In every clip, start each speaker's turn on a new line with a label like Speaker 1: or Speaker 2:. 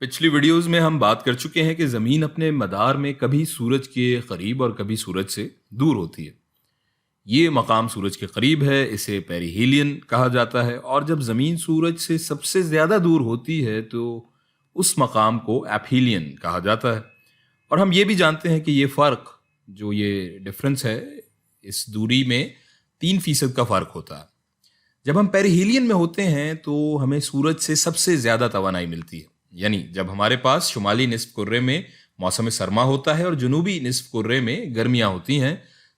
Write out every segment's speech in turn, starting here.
Speaker 1: پچھلی ویڈیوز میں ہم بات کر چکے ہیں کہ زمین اپنے مدار میں کبھی سورج کے قریب اور کبھی سورج سے دور ہوتی ہے۔ یہ مقام سورج کے قریب ہے، اسے پیری ہیلین کہا جاتا ہے، اور جب زمین سورج سے سب سے زیادہ دور ہوتی ہے تو اس مقام کو ایپہیلین کہا جاتا ہے۔ اور ہم یہ بھی جانتے ہیں کہ یہ فرق، جو یہ ڈفرنس ہے، اس دوری میں 3% کا فرق ہوتا ہے۔ جب ہم پیری ہیلین میں ہوتے ہیں تو ہمیں سورج سے سب سے زیادہ توانائی ملتی ہے، یعنی جب ہمارے پاس شمالی نصف کرے میں موسم سرما ہوتا ہے اور جنوبی نصف کرے میں گرمیاں ہوتی ہیں،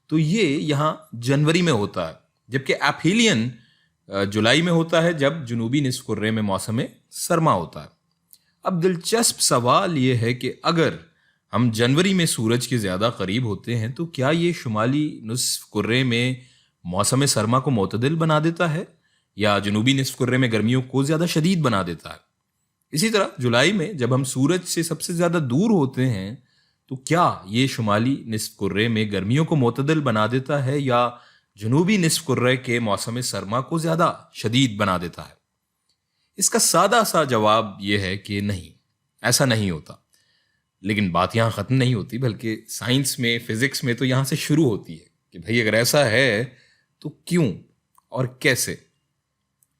Speaker 1: تو یہ یہاں جنوری میں ہوتا ہے، جبکہ ایپہیلین جولائی میں ہوتا ہے، جب جنوبی نصف کرے میں موسم سرما ہوتا ہے۔ اب دلچسپ سوال یہ ہے کہ اگر ہم جنوری میں سورج کے زیادہ قریب ہوتے ہیں تو کیا یہ شمالی نصف کرے میں موسم سرما کو معتدل بنا دیتا ہے یا جنوبی نصف کرے میں گرمیوں کو زیادہ شدید بنا دیتا ہے؟ اسی طرح جولائی میں جب ہم سورج سے سب سے زیادہ دور ہوتے ہیں تو کیا یہ شمالی نصف کرے میں گرمیوں کو معتدل بنا دیتا ہے یا جنوبی نصف کرے کے موسم سرما کو زیادہ شدید بنا دیتا ہے؟ اس کا سادہ سا جواب یہ ہے کہ نہیں، ایسا نہیں ہوتا۔ لیکن بات یہاں ختم نہیں ہوتی، بلکہ سائنس میں، فزکس میں تو یہاں سے شروع ہوتی ہے کہ بھئی اگر ایسا ہے تو کیوں اور کیسے؟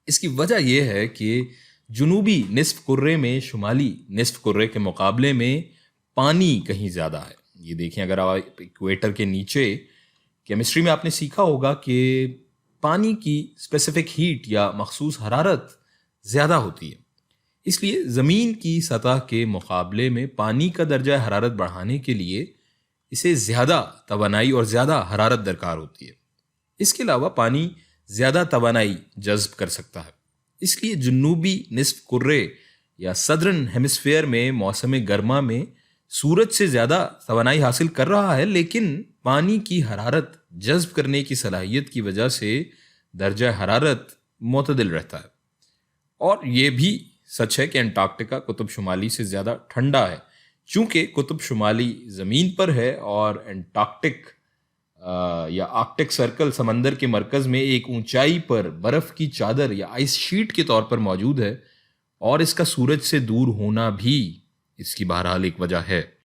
Speaker 1: اس کی وجہ یہ ہے کہ جنوبی نصف کرے میں شمالی نصف کرے کے مقابلے میں پانی کہیں زیادہ ہے۔ یہ دیکھیں، اگر آپ ایکویٹر کے نیچے، کیمسٹری میں آپ نے سیکھا ہوگا کہ پانی کی اسپیسیفک ہیٹ یا مخصوص حرارت زیادہ ہوتی ہے۔ اس لیے زمین کی سطح کے مقابلے میں پانی کا درجہ حرارت بڑھانے کے لیے اسے زیادہ توانائی اور زیادہ حرارت درکار ہوتی ہے۔ اس کے علاوہ پانی زیادہ توانائی جذب کر سکتا ہے، اس لیے جنوبی نصف کرے یا سدرن ہیمسفیئر میں موسم گرما میں سورج سے زیادہ توانائی حاصل کر رہا ہے، لیکن پانی کی حرارت جذب کرنے کی صلاحیت کی وجہ سے درجہ حرارت معتدل رہتا ہے۔ اور یہ بھی سچ ہے کہ انٹارکٹیکا قطب شمالی سے زیادہ ٹھنڈا ہے، چونکہ قطب شمالی زمین پر ہے اور انٹارکٹک یا آرکٹک سرکل سمندر کے مرکز میں ایک اونچائی پر برف کی چادر یا آئس شیٹ کے طور پر موجود ہے، اور اس کا سورج سے دور ہونا بھی اس کی بہرحال ایک وجہ ہے۔